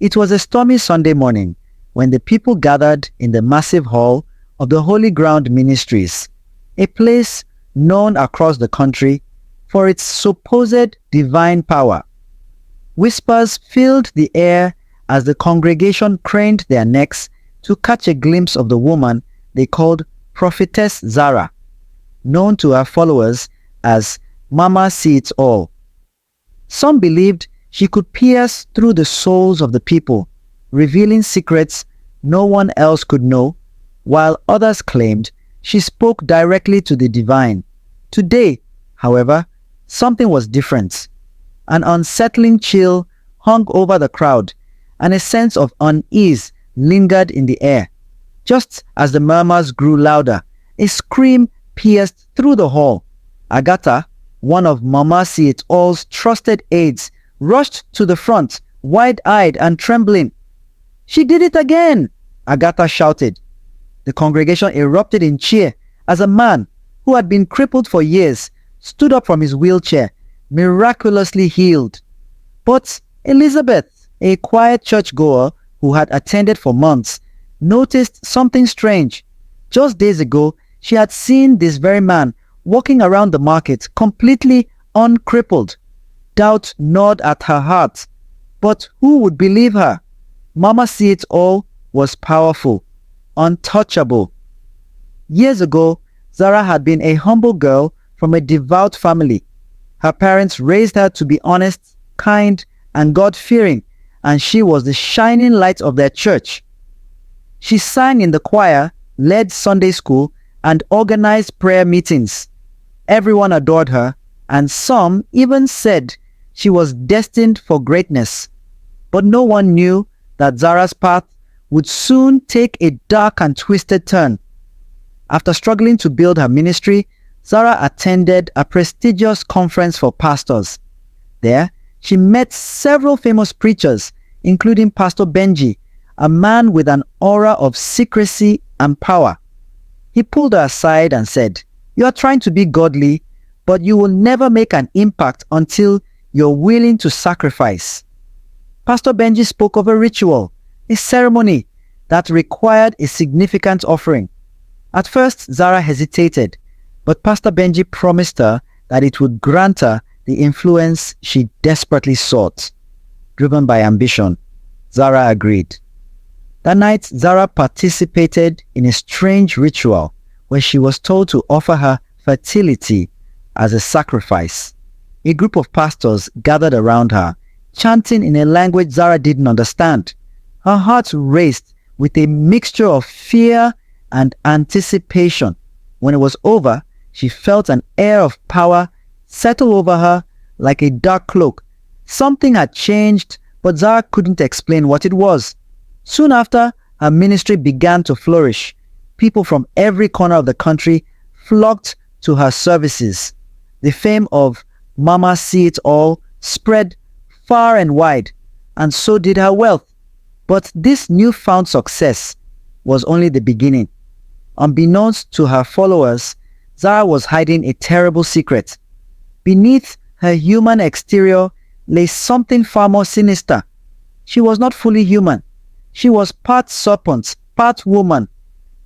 It was a stormy Sunday morning when the people gathered in the massive hall of the Holy Ground Ministries, a place known across the country for its supposed divine power. Whispers filled the air as the congregation craned their necks to catch a glimpse of the woman they called Prophetess Zara, known to her followers as Mama See-It-All. Some believed she could pierce through the souls of the people, revealing secrets no one else could know, while others claimed she spoke directly to the divine. Today, however, something was different. An unsettling chill hung over the crowd, and a sense of unease lingered in the air. Just as the murmurs grew louder, a scream pierced through the hall. Agatha, one of Mama See-It-All's trusted aides, rushed to the front, wide-eyed and trembling. "She did it again!" Agatha shouted. The congregation erupted in cheer as a man who had been crippled for years stood up from his wheelchair, miraculously healed. But Elizabeth, a quiet churchgoer who had attended for months, noticed something strange. Just days ago, she had seen this very man walking around the market completely uncrippled. Doubt gnawed at her heart. But who would believe her? Mama See-It-All was powerful, untouchable. Years ago, Zara had been a humble girl from a devout family. Her parents raised her to be honest, kind, and God-fearing, and she was the shining light of their church. She sang in the choir, led Sunday school, and organized prayer meetings. Everyone adored her, and some even said she was destined for greatness. But no one knew that Zara's path would soon take a dark and twisted turn. After struggling to build her ministry, Zara attended a prestigious conference for pastors. There, she met several famous preachers, including Pastor Benji, a man with an aura of secrecy and power. He pulled her aside and said, "You are trying to be godly, but you will never make an impact until you're willing to sacrifice." Pastor Benji spoke of a ritual, a ceremony that required a significant offering. At first, Zara hesitated, but Pastor Benji promised her that it would grant her the influence she desperately sought. Driven by ambition, Zara agreed. That night, Zara participated in a strange ritual where she was told to offer her fertility as a sacrifice. A group of pastors gathered around her, chanting in a language Zara didn't understand. Her heart raced with a mixture of fear and anticipation. When it was over, she felt an air of power settle over her like a dark cloak. Something had changed, but Zara couldn't explain what it was. Soon after, her ministry began to flourish. People from every corner of the country flocked to her services. The fame of Mama See-It-All spread far and wide, and so did her wealth. But this newfound success was only the beginning. Unbeknownst to her followers, Zara was hiding a terrible secret. Beneath her human exterior lay something far more sinister. She was not fully human. She was part serpent, part woman,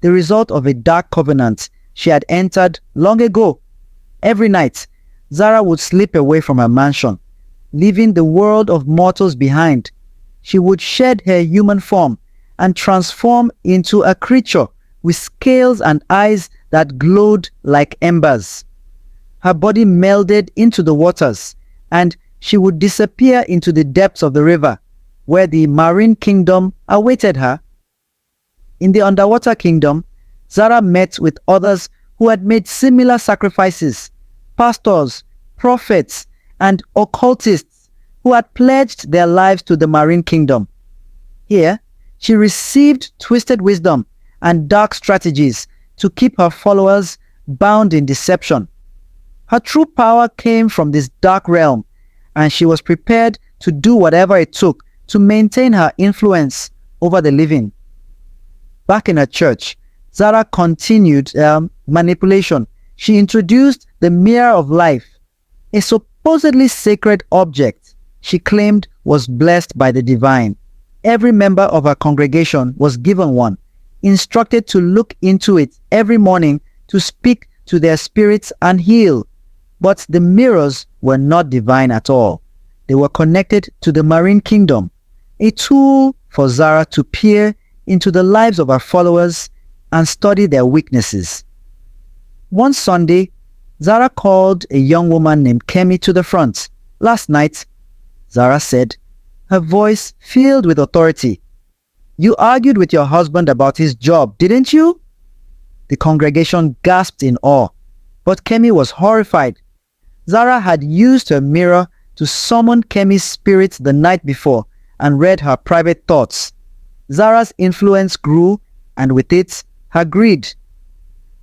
the result of a dark covenant she had entered long ago. Every night, Zara would slip away from her mansion, leaving the world of mortals behind. She would shed her human form and transform into a creature with scales and eyes that glowed like embers. Her body melded into the waters, and she would disappear into the depths of the river, where the marine kingdom awaited her. In the underwater kingdom, Zara met with others who had made similar sacrifices, pastors, prophets, and occultists who had pledged their lives to the marine kingdom. Here, she received twisted wisdom and dark strategies to keep her followers bound in deception. Her true power came from this dark realm, and she was prepared to do whatever it took to maintain her influence over the living. Back in her church, Zara continued manipulation. She introduced the mirror of life, a supposedly sacred object she claimed was blessed by the divine. Every member of her congregation was given one, instructed to look into it every morning to speak to their spirits and heal. But the mirrors were not divine at all. They were connected to the marine kingdom, a tool for Zara to peer into the lives of her followers and study their weaknesses. One Sunday, Zara called a young woman named Kemi to the front. "Last night," Zara said, her voice filled with authority, "you argued with your husband about his job, didn't you?" The congregation gasped in awe, but Kemi was horrified. Zara had used her mirror to summon Kemi's spirit the night before and read her private thoughts. Zara's influence grew, and with it, her greed.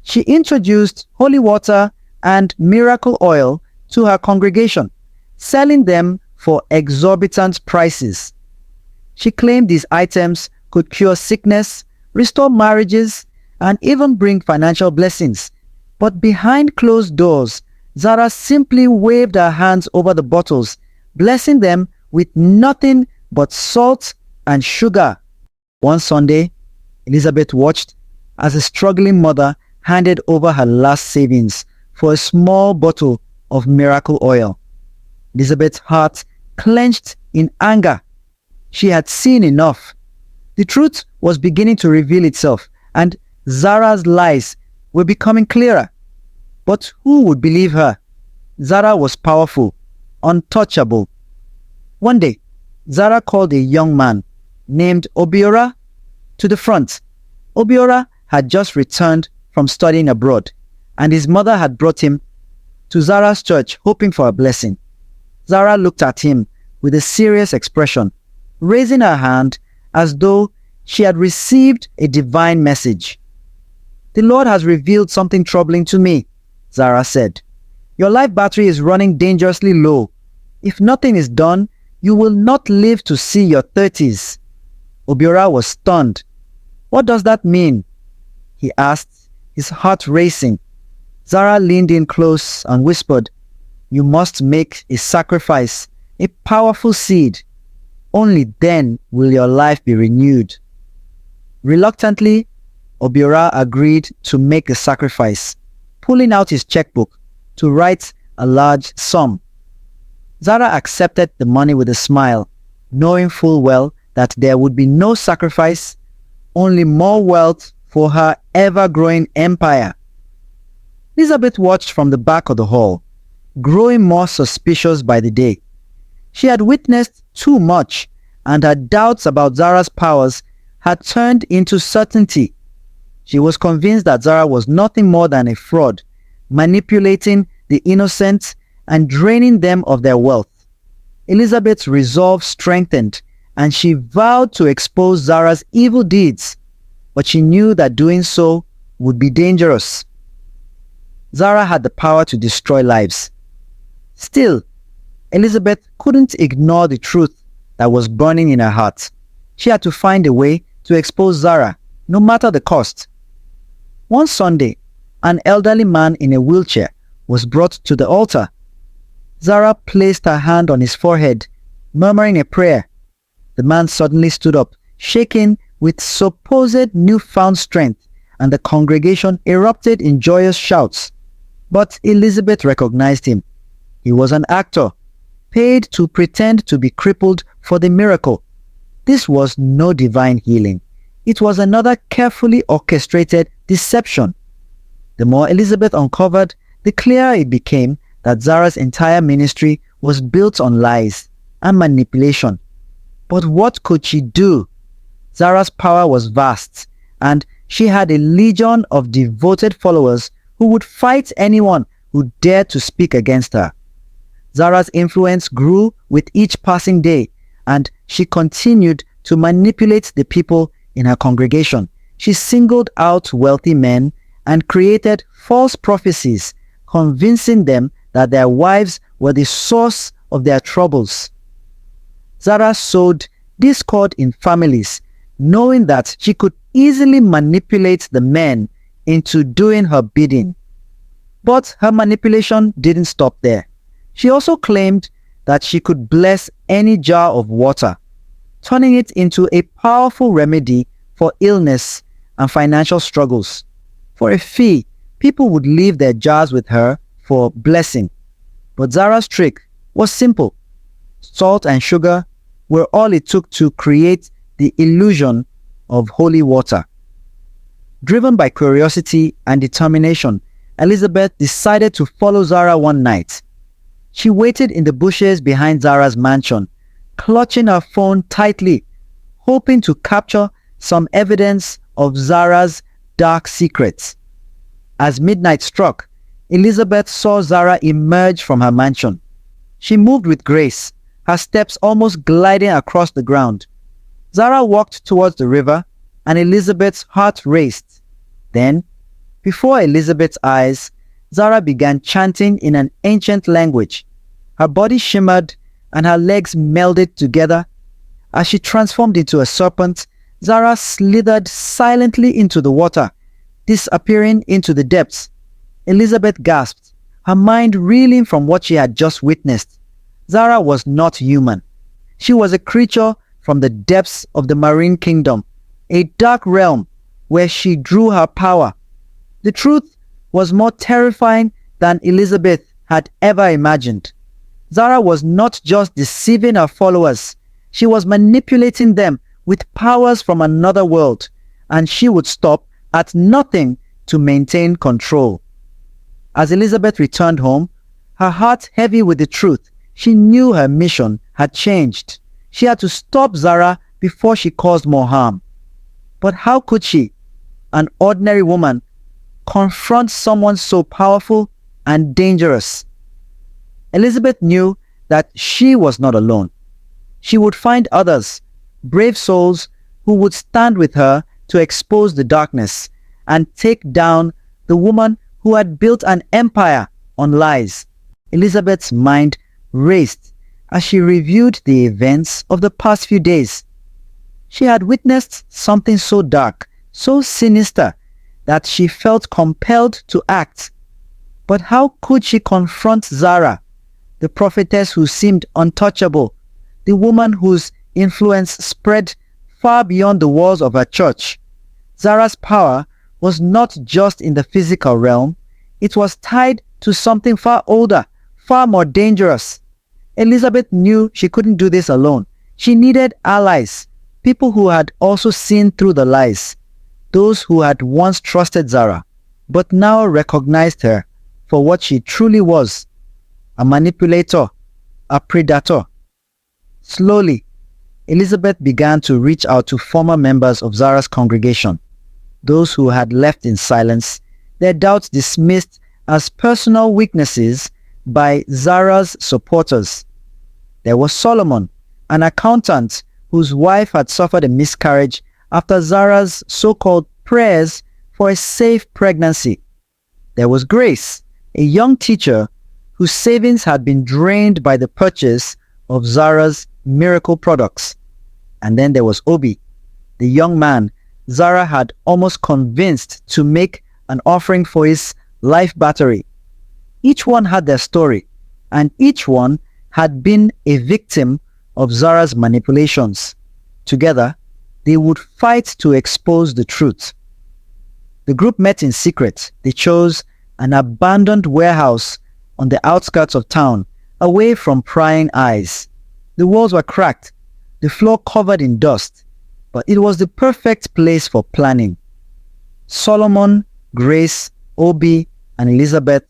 She introduced holy water and miracle oil to her congregation, selling them for exorbitant prices. She claimed these items could cure sickness, restore marriages, and even bring financial blessings. But behind closed doors, Zara simply waved her hands over the bottles, blessing them with nothing but salt and sugar. One Sunday, Elizabeth watched as a struggling mother handed over her last savings for a small bottle of miracle oil. Elizabeth's heart clenched in anger. She had seen enough. The truth was beginning to reveal itself, and Zara's lies were becoming clearer. But who would believe her? Zara was powerful, untouchable. One day, Zara called a young man named Obiora to the front. Obiora had just returned from studying abroad, and his mother had brought him to Zara's church hoping for a blessing. Zara looked at him with a serious expression, raising her hand as though she had received a divine message. "The Lord has revealed something troubling to me," Zara said. "Your life battery is running dangerously low. If nothing is done, you will not live to see your 30s. Obiora was stunned. "What does that mean?" he asked, his heart racing. Zara leaned in close and whispered, "You must make a sacrifice, a powerful seed. Only then will your life be renewed." Reluctantly, Obiora agreed to make the sacrifice, pulling out his checkbook to write a large sum. Zara accepted the money with a smile, knowing full well that there would be no sacrifice, only more wealth for her ever-growing empire. Elizabeth watched from the back of the hall, growing more suspicious by the day. She had witnessed too much, and her doubts about Zara's powers had turned into certainty. She was convinced that Zara was nothing more than a fraud, manipulating the innocent and draining them of their wealth. Elizabeth's resolve strengthened, and she vowed to expose Zara's evil deeds, but she knew that doing so would be dangerous. Zara had the power to destroy lives. Still, Elizabeth couldn't ignore the truth that was burning in her heart. She had to find a way to expose Zara, no matter the cost. One Sunday, an elderly man in a wheelchair was brought to the altar. Zara placed her hand on his forehead, murmuring a prayer. The man suddenly stood up, shaking with supposed newfound strength, and the congregation erupted in joyous shouts. But Elizabeth recognized him. He was an actor, paid to pretend to be crippled for the miracle. This was no divine healing. It was another carefully orchestrated deception. The more Elizabeth uncovered, the clearer it became that Zara's entire ministry was built on lies and manipulation. But what could she do? Zara's power was vast, and she had a legion of devoted followers who would fight anyone who dared to speak against her. Zara's influence grew with each passing day, and she continued to manipulate the people in her congregation. She singled out wealthy men and created false prophecies, convincing them that their wives were the source of their troubles. Zara sowed discord in families, knowing that she could easily manipulate the men into doing her bidding. But her manipulation didn't stop there. She also claimed that she could bless any jar of water. turning it into a powerful remedy for illness and financial struggles. For a fee, people would leave their jars with her for blessing. But Zara's trick was simple. Salt and sugar were all it took to create the illusion of holy water. Driven by curiosity and determination, Elizabeth decided to follow Zara one night. She waited in the bushes behind Zara's mansion, clutching her phone tightly, hoping to capture some evidence of Zara's dark secrets. As midnight struck, Elizabeth saw Zara emerge from her mansion. She moved with grace, her steps almost gliding across the ground. Zara walked towards the river, and Elizabeth's heart raced. Then, before Elizabeth's eyes, Zara began chanting in an ancient language. Her body shimmered, and her legs melded together. As she transformed into a serpent, Zara slithered silently into the water, disappearing into the depths. Elizabeth gasped, her mind reeling from what she had just witnessed. Zara was not human. She was a creature from the depths of the marine kingdom, a dark realm where she drew her power. The truth was more terrifying than Elizabeth had ever imagined. Zara was not just deceiving her followers, she was manipulating them with powers from another world, and she would stop at nothing to maintain control. As Elizabeth returned home, her heart heavy with the truth, she knew her mission had changed. She had to stop Zara before she caused more harm. But how could she, an ordinary woman, confront someone so powerful and dangerous? Elizabeth knew that she was not alone. She would find others, brave souls who would stand with her to expose the darkness and take down the woman who had built an empire on lies. Elizabeth's mind raced as she reviewed the events of the past few days. She had witnessed something so dark, so sinister, that she felt compelled to act. But how could she confront Zara, the prophetess who seemed untouchable, the woman whose influence spread far beyond the walls of her church? Zara's power was not just in the physical realm, it was tied to something far older, far more dangerous. Elizabeth knew she couldn't do this alone. She needed allies, people who had also seen through the lies, those who had once trusted Zara, but now recognized her for what she truly was, a manipulator, a predator. Slowly, Elizabeth began to reach out to former members of Zara's congregation, those who had left in silence, their doubts dismissed as personal weaknesses by Zara's supporters. There was Solomon, an accountant whose wife had suffered a miscarriage after Zara's so-called prayers for a safe pregnancy. There was Grace, a young teacher whose savings had been drained by the purchase of Zara's miracle products. And then there was Obi, the young man Zara had almost convinced to make an offering for his life battery. Each one had their story, and each one had been a victim of Zara's manipulations. Together, they would fight to expose the truth. The group met in secret. They chose an abandoned warehouse on the outskirts of town, away from prying eyes. The walls were cracked, the floor covered in dust, but it was the perfect place for planning. Solomon, Grace, Obi, and Elizabeth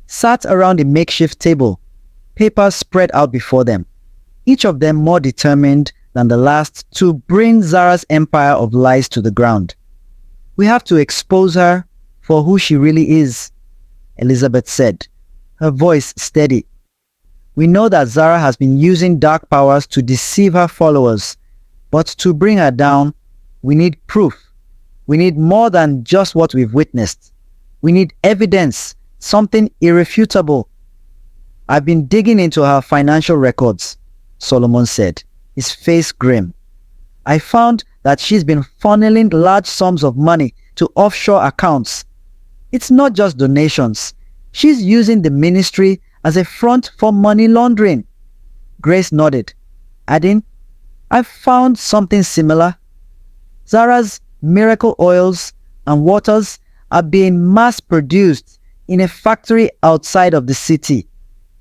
sat around a makeshift table, papers spread out before them, each of them more determined than the last to bring Zara's empire of lies to the ground. "We have to expose her for who she really is," Elizabeth said, her voice steady. "We know that Zara has been using dark powers to deceive her followers, but to bring her down, we need proof. We need more than just what we've witnessed. We need evidence, something irrefutable." "I've been digging into her financial records," Solomon said, his face grim. "I found that she's been funneling large sums of money to offshore accounts. It's not just donations. She's using the ministry as a front for money laundering." Grace nodded, adding, I found something similar. Zara's miracle oils and waters are being mass-produced in a factory outside of the city.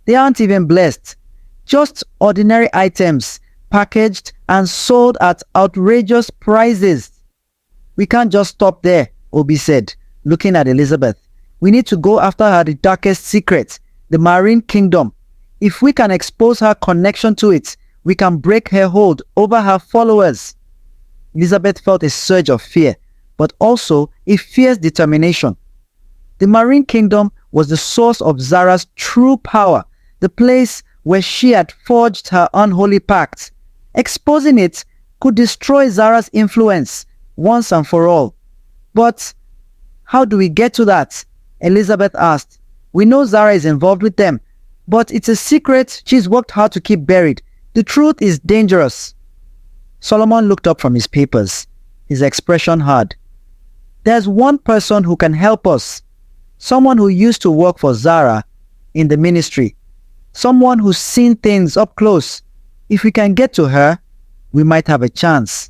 They aren't even blessed. Just ordinary items packaged and sold at outrageous prices. We can't just stop there, Obi said, looking at Elizabeth. We need to go after her darkest secret, the Marine Kingdom. If we can expose her connection to it, we can break her hold over her followers. Elizabeth felt a surge of fear, but also a fierce determination. The Marine Kingdom was the source of Zara's true power, the place where she had forged her unholy pact. Exposing it could destroy Zara's influence once and for all. But how do we get to that? Elizabeth asked. We know Zara is involved with them, but it's a secret she's worked hard to keep buried. The truth is dangerous. Solomon looked up from his papers, his expression hard. There's one person who can help us. Someone who used to work for Zara in the ministry. Someone who's seen things up close. If we can get to her, we might have a chance.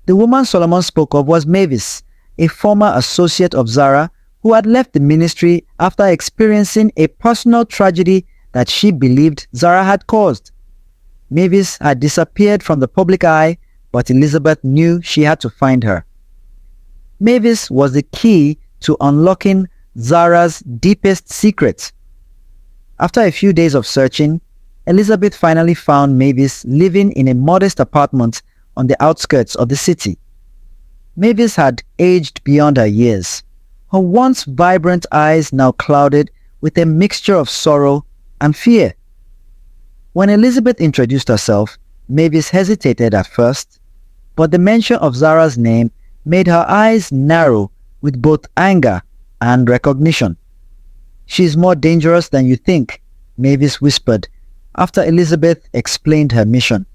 The woman Solomon spoke of was Mavis, a former associate of Zara who had left the ministry after experiencing a personal tragedy that she believed Zara had caused. Mavis had disappeared from the public eye, but Elizabeth knew she had to find her. Mavis was the key to unlocking Zara's deepest secret. After a few days of searching, Elizabeth finally found Mavis living in a modest apartment on the outskirts of the city. Mavis had aged beyond her years, her once vibrant eyes now clouded with a mixture of sorrow and fear. When Elizabeth introduced herself, Mavis hesitated at first, but the mention of Zara's name made her eyes narrow with both anger and recognition. She's more dangerous than you think, Mavis whispered after Elizabeth explained her mission.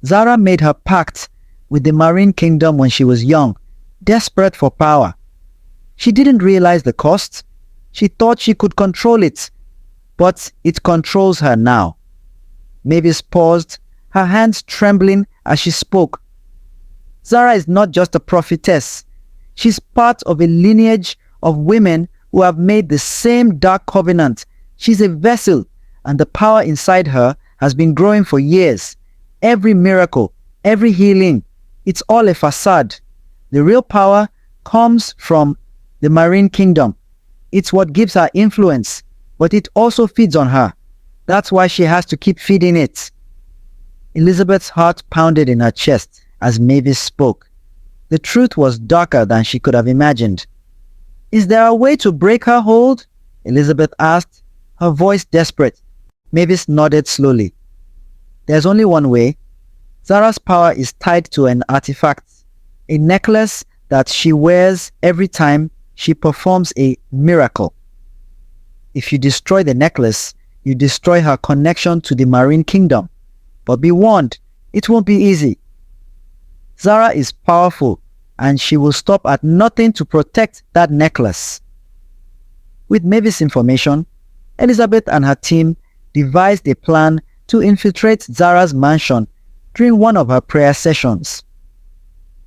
Zara made her pact with the Marine Kingdom when she was young, desperate for power. She didn't realize the cost. She thought she could control it, but it controls her now. Mavis paused, her hands trembling as she spoke. Zara is not just a prophetess. She's part of a lineage of women who have made the same dark covenant. She's a vessel, and the power inside her has been growing for years. Every miracle, every healing, it's all a facade. The real power comes from the Marine Kingdom. It's what gives her influence, but it also feeds on her. That's why she has to keep feeding it. Elizabeth's heart pounded in her chest as Mavis spoke. The truth was darker than she could have imagined. Is there a way to break her hold? Elizabeth asked, her voice desperate. Mavis nodded slowly. There's only one way. Zara's power is tied to an artifact, a necklace that she wears every time she performs a miracle. If you destroy the necklace, you destroy her connection to the Marine Kingdom. But be warned, it won't be easy. Zara is powerful, and she will stop at nothing to protect that necklace. With Mavis' information, Elizabeth and her team devised a plan to infiltrate Zara's mansion during one of her prayer sessions.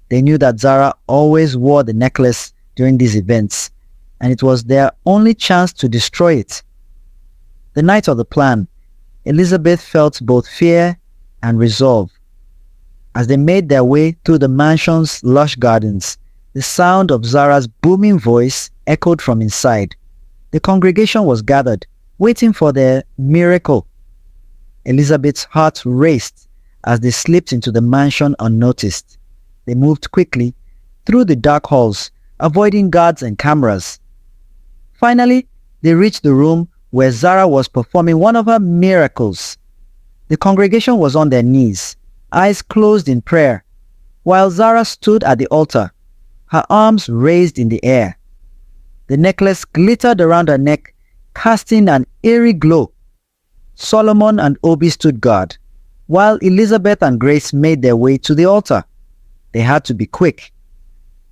They knew that Zara always wore the necklace during these events, and it was their only chance to destroy it. The night of the plan, Elizabeth felt both fear and resolve. As they made their way through the mansion's lush gardens, the sound of Zara's booming voice echoed from inside. The congregation was gathered, waiting for their miracle. Elizabeth's heart raced as they slipped into the mansion unnoticed. They moved quickly through the dark halls, avoiding guards and cameras. Finally, they reached the room where Zara was performing one of her miracles. The congregation was on their knees, eyes closed in prayer, while Zara stood at the altar, her arms raised in the air. The necklace glittered around her neck, casting an eerie glow. Solomon and Obi stood guard, while Elizabeth and Grace made their way to the altar. They had to be quick.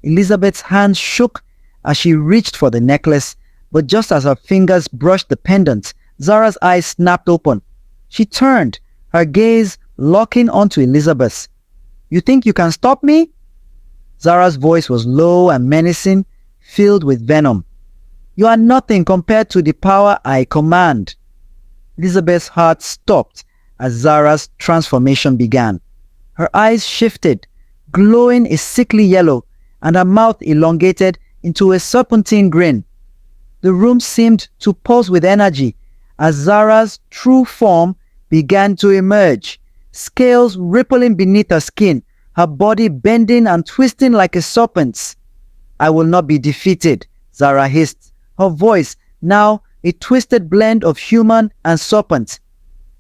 Elizabeth's hands shook as she reached for the necklace, but just as her fingers brushed the pendant, Zara's eyes snapped open. She turned, her gaze locking onto Elizabeth. "You think you can stop me?" Zara's voice was low and menacing, filled with venom. "You are nothing compared to the power I command." Elizabeth's heart stopped as Zara's transformation began. Her eyes shifted, glowing a sickly yellow, and her mouth elongated into a serpentine grin. The room seemed to pulse with energy as Zara's true form began to emerge, scales rippling beneath her skin, her body bending and twisting like a serpent's. "I will not be defeated," Zara hissed, her voice now a twisted blend of human and serpent.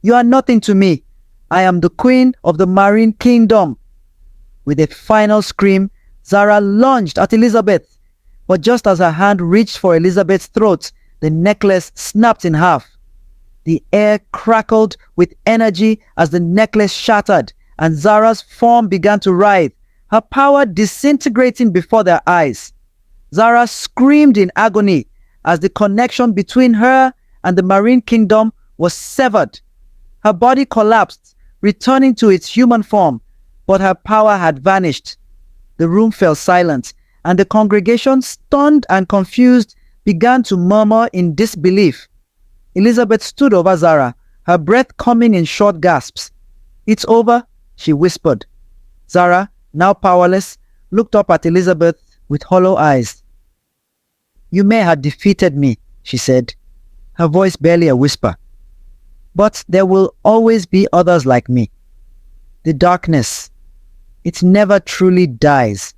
"You are nothing to me. I am the queen of the marine kingdom." With a final scream, Zara lunged at Elizabeth, but just as her hand reached for Elizabeth's throat, the necklace snapped in half. The air crackled with energy as the necklace shattered, and Zara's form began to writhe, her power disintegrating before their eyes. Zara screamed in agony as the connection between her and the marine kingdom was severed. Her body collapsed, returning to its human form, but her power had vanished. The room fell silent, and the congregation, stunned and confused, began to murmur in disbelief. Elizabeth stood over Zara, her breath coming in short gasps. "It's over," she whispered. Zara, now powerless, looked up at Elizabeth with hollow eyes. "You may have defeated me," she said, her voice barely a whisper. "But there will always be others like me. The darkness, it never truly dies."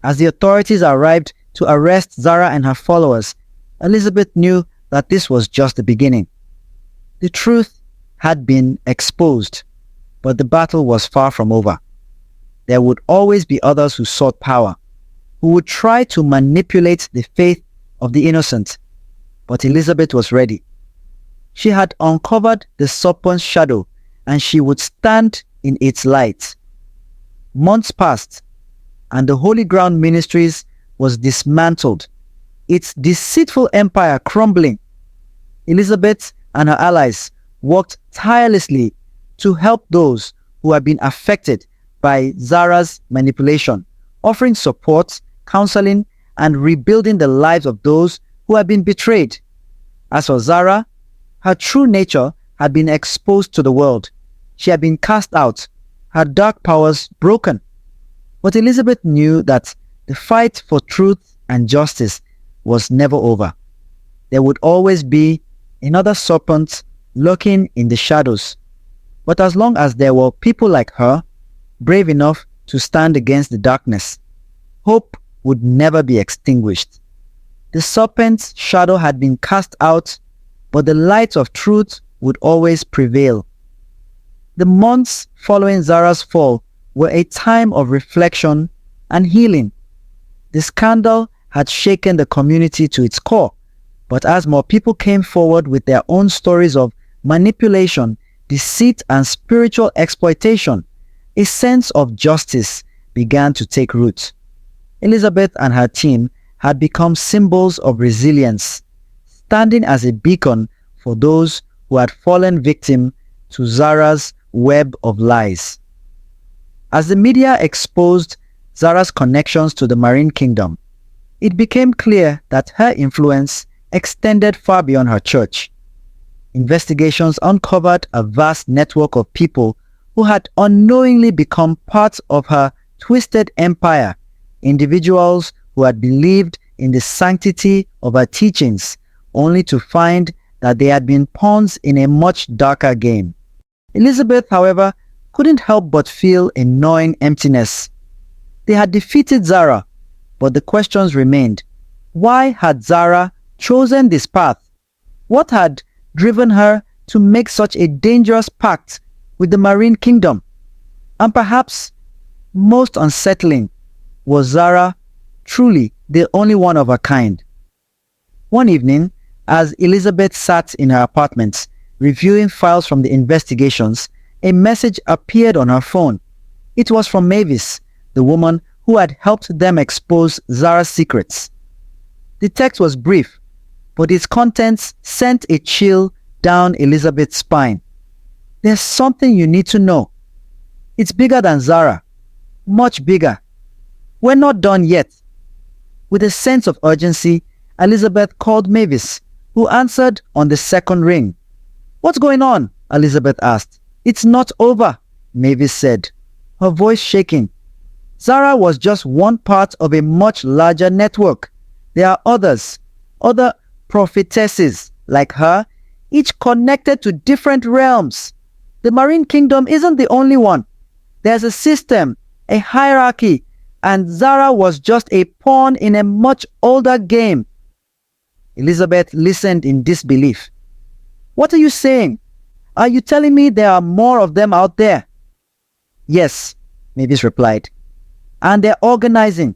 As the authorities arrived to arrest Zara and her followers, Elizabeth knew that this was just the beginning. The truth had been exposed, but the battle was far from over. There would always be others who sought power, who would try to manipulate the faith of the innocent. But Elizabeth was ready. She had uncovered the serpent's shadow, and she would stand in its light. Months passed, and the Holy Ground Ministries was dismantled, its deceitful empire crumbling. Elizabeth and her allies worked tirelessly to help those who had been affected by Zara's manipulation, offering support, counseling, and rebuilding the lives of those who had been betrayed. As for Zara, her true nature had been exposed to the world. She had been cast out, her dark powers broken. But Elizabeth knew that the fight for truth and justice was never over. There would always be another serpent lurking in the shadows. But as long as there were people like her, brave enough to stand against the darkness, hope would never be extinguished. The serpent's shadow had been cast out, but the light of truth would always prevail. The months following Zara's fall were a time of reflection and healing. The scandal had shaken the community to its core, but as more people came forward with their own stories of manipulation, deceit, and spiritual exploitation, a sense of justice began to take root. Elizabeth and her team had become symbols of resilience, standing as a beacon for those who had fallen victim to Zara's web of lies. As the media exposed Zara's connections to the marine kingdom, it became clear that her influence extended far beyond her church. Investigations uncovered a vast network of people who had unknowingly become part of her twisted empire, individuals who had believed in the sanctity of her teachings, only to find that they had been pawns in a much darker game. Elizabeth, however, couldn't help but feel a gnawing emptiness. They had defeated Zara, but the questions remained. Why had Zara chosen this path? What had driven her to make such a dangerous pact with the marine kingdom? And perhaps most unsettling, was Zara truly the only one of her kind? One evening, as Elizabeth sat in her apartment, reviewing files from the investigations, a message appeared on her phone. It was from Mavis, the woman who had helped them expose Zara's secrets. The text was brief, but its contents sent a chill down Elizabeth's spine. There's something you need to know. It's bigger than Zara. Much bigger. We're not done yet. With a sense of urgency, Elizabeth called Mavis, who answered on the second ring. "What's going on?" Elizabeth asked. "It's not over," Mavis said, her voice shaking. Zara was just one part of a much larger network. There are others, other prophetesses like her, each connected to different realms. The Marine Kingdom isn't the only one. There's a system, a hierarchy, and Zara was just a pawn in a much older game. Elizabeth listened in disbelief. "What are you saying? Are you telling me there are more of them out there?" "Yes," Mavis replied. "And they're organizing.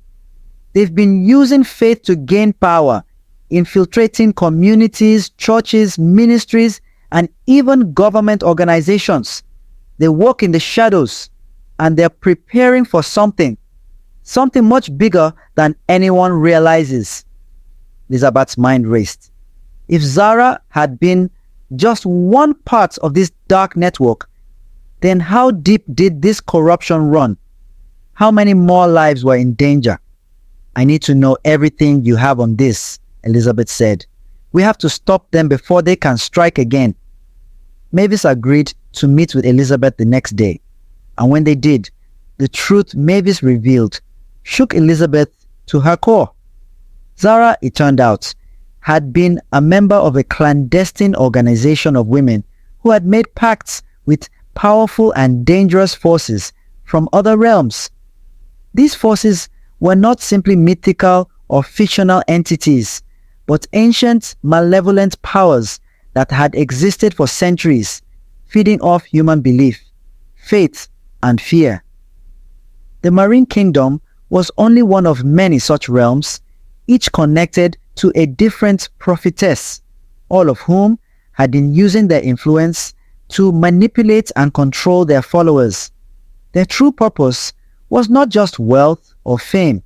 They've been using faith to gain power, infiltrating communities, churches, ministries, and even government organizations. They work in the shadows, and they're preparing for something much bigger than anyone realizes." Elizabeth's mind raced. If Zara had been just one part of this dark network, then how deep did this corruption run? How many more lives were in danger? "I need to know everything you have on this," Elizabeth said. "We have to stop them before they can strike again." Mavis agreed to meet with Elizabeth the next day, and when they did, the truth Mavis revealed shook Elizabeth to her core. Zara, it turned out, had been a member of a clandestine organization of women who had made pacts with powerful and dangerous forces from other realms. These forces were not simply mythical or fictional entities, but ancient, malevolent powers that had existed for centuries, feeding off human belief, faith, and fear. The Marine Kingdom was only one of many such realms, each connected to a different prophetess, all of whom had been using their influence to manipulate and control their followers. Their true purpose was not just wealth or fame.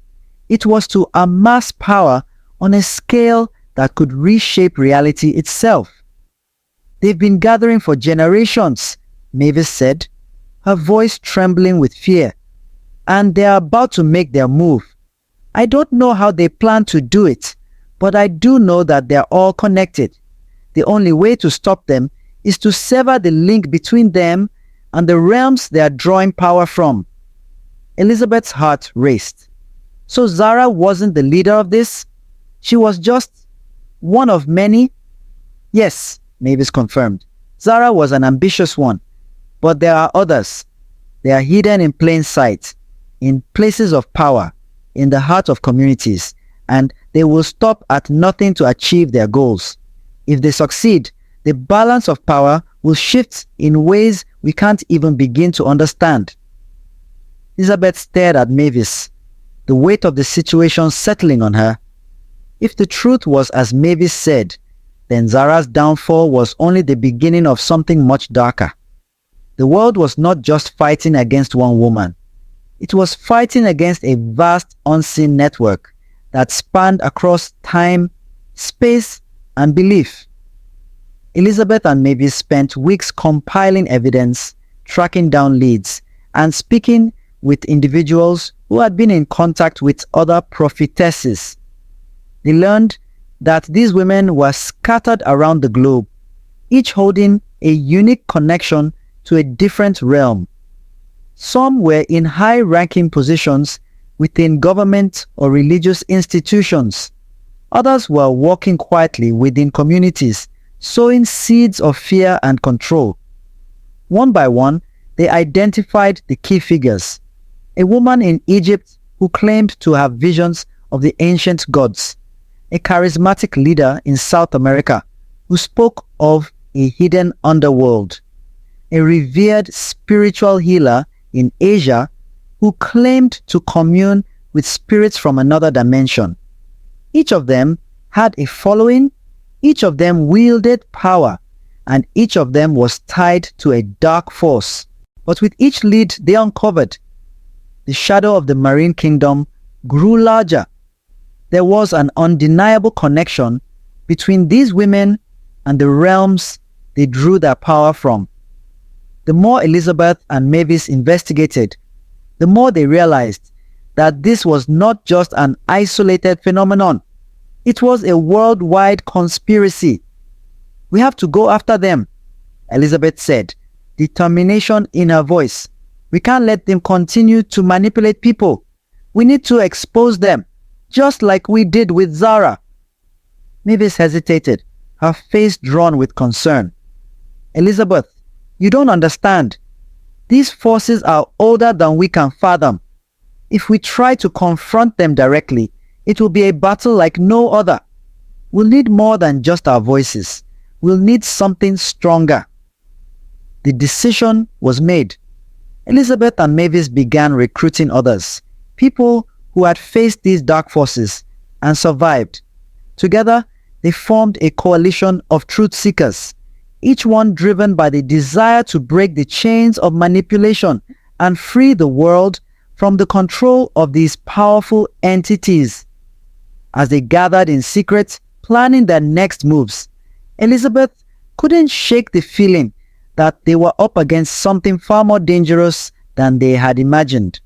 It was to amass power on a scale that could reshape reality itself. "They've been gathering for generations," Mavis said, her voice trembling with fear, "and they're about to make their move. I don't know how they plan to do it, but I do know that they're all connected. The only way to stop them is to sever the link between them and the realms they are drawing power from." Elizabeth's heart raced. So Zara wasn't the leader of this? She was just one of many? Yes, Mavis confirmed. Zara was an ambitious one, but there are others. They are hidden in plain sight, in places of power, in the heart of communities, and they will stop at nothing to achieve their goals. If they succeed, the balance of power will shift in ways we can't even begin to understand. Elizabeth stared at Mavis, the weight of the situation settling on her. If the truth was as Mavis said, then Zara's downfall was only the beginning of something much darker. The world was not just fighting against one woman. It was fighting against a vast unseen network that spanned across time, space, and belief. Elizabeth and Mavis spent weeks compiling evidence, tracking down leads, and speaking with individuals who had been in contact with other prophetesses. They learned that these women were scattered around the globe, each holding a unique connection to a different realm. Some were in high-ranking positions within government or religious institutions. Others were working quietly within communities, sowing seeds of fear and control. One by one, they identified the key figures. A woman in Egypt who claimed to have visions of the ancient gods. A charismatic leader in South America who spoke of a hidden underworld. A revered spiritual healer in Asia who claimed to commune with spirits from another dimension. Each of them had a following, each of them wielded power, and each of them was tied to a dark force. But with each lead they uncovered, the shadow of the Marine Kingdom grew larger. There was an undeniable connection between these women and the realms they drew their power from. The more Elizabeth and Mavis investigated, the more they realized that this was not just an isolated phenomenon. It was a worldwide conspiracy. "We have to go after them," Elizabeth said, determination in her voice. "We can't let them continue to manipulate people. We need to expose them, just like we did with Zara." Mavis hesitated, her face drawn with concern. "Elizabeth, you don't understand. These forces are older than we can fathom. If we try to confront them directly, it will be a battle like no other. We'll need more than just our voices. We'll need something stronger." The decision was made. Elizabeth and Mavis began recruiting others, people who had faced these dark forces and survived. Together, they formed a coalition of truth seekers, each one driven by the desire to break the chains of manipulation and free the world from the control of these powerful entities. As they gathered in secret, planning their next moves, Elizabeth couldn't shake the feeling that they were up against something far more dangerous than they had imagined.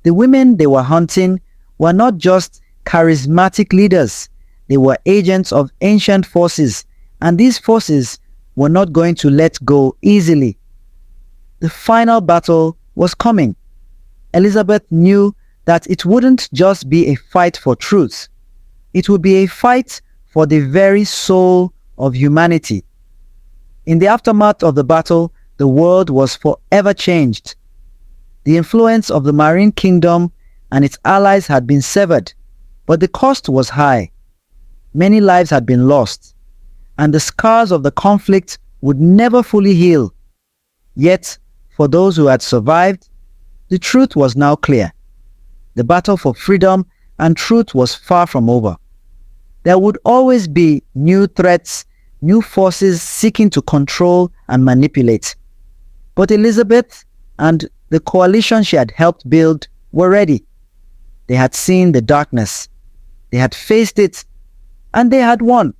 The women they were hunting were not just charismatic leaders, they were agents of ancient forces, and these forces were not going to let go easily. The final battle was coming. Elizabeth knew that it wouldn't just be a fight for truth. It would be a fight for the very soul of humanity. In the aftermath of the battle, the world was forever changed. The influence of the Marine Kingdom and its allies had been severed, but the cost was high. Many lives had been lost, and the scars of the conflict would never fully heal. Yet, for those who had survived, the truth was now clear. The battle for freedom and truth was far from over. There would always be new threats, new forces seeking to control and manipulate. But Elizabeth and the coalition she had helped build were ready. They had seen the darkness, they had faced it, and they had won.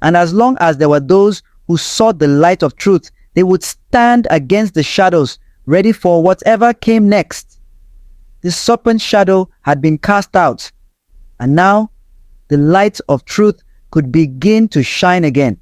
And as long as there were those who sought the light of truth, they would stand against the shadows, ready for whatever came next. The serpent shadow had been cast out, and now the light of truth could begin to shine again.